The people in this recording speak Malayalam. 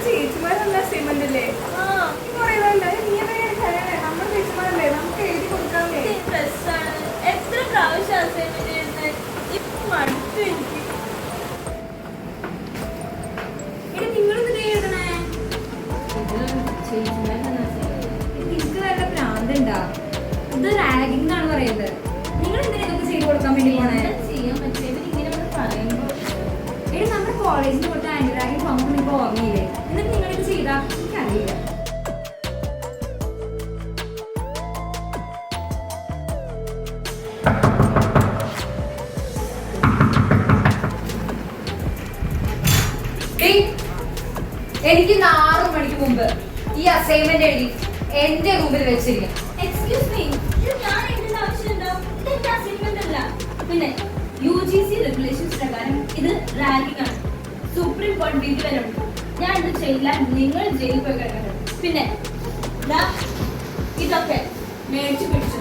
ചേച്ചിമാരല്ല അസൈൻമെന്റ് അല്ലേ? നമ്മുടെ ചേച്ചിമാരല്ലേ, നമുക്ക് എഴുതി കൊടുക്കാമേ. എത്ര പ്രാവശ്യം അസൈൻമെന്റ് എഴുതുന്നത്? ഇപ്പൊ മടുത്തു എനിക്ക്. നിങ്ങളെന്തിനാ എഴുതണേ? നിങ്ങൾക്ക് നല്ല ഭ്രാന്തുണ്ടാ? ഇത് റാഗിംഗ് എന്നാണ് പറയുന്നത്. നിങ്ങൾ എന്തിനാ ഇതൊക്കെ ചെയ്ത് കൊടുക്കാൻ വേണ്ടി പോണേ? ചെയ്യാൻ പറ്റില്ല ഇങ്ങനെ പറയുമ്പോ. നമ്മുടെ കോളേജിൽ കൊടുത്ത ആന്റി റാഗിംഗ് ഫോം നിങ്ങൾക്ക് ഓർമ്മയില്ലേ? എന്നിട്ട് നിങ്ങളിത് ചെയ്താ എനിക്കറിയില്ല. എനിക്ക് 4 മണിക്ക് മുമ്പ് ഈ അസൈൻമെന്റ് എഴുതി എന്റെ റൂമിൽ വെച്ചിരിക്കും. എക്സ്ക്യൂസ് മീ, ഇത് ഞാൻ എഴുതേണ്ട ആവശ്യമുണ്ടോ? ഇത് അസൈൻമെന്റ് അല്ല. പിന്നെ UGC റെഗുലേഷൻസ് പ്രകാരം ഇത് റാഗിംഗ് ആണ്. സുപ്രീം കോടതി വിധി വരെ ഉണ്ട്. ഞാൻ ഇത് ചെയ്യില്ല, നിങ്ങൾ ജയിലിൽ പോയി കിടക്കണം. പിന്നെ ഇതൊക്കെ മേടിച്ചു പിടിച്ചു.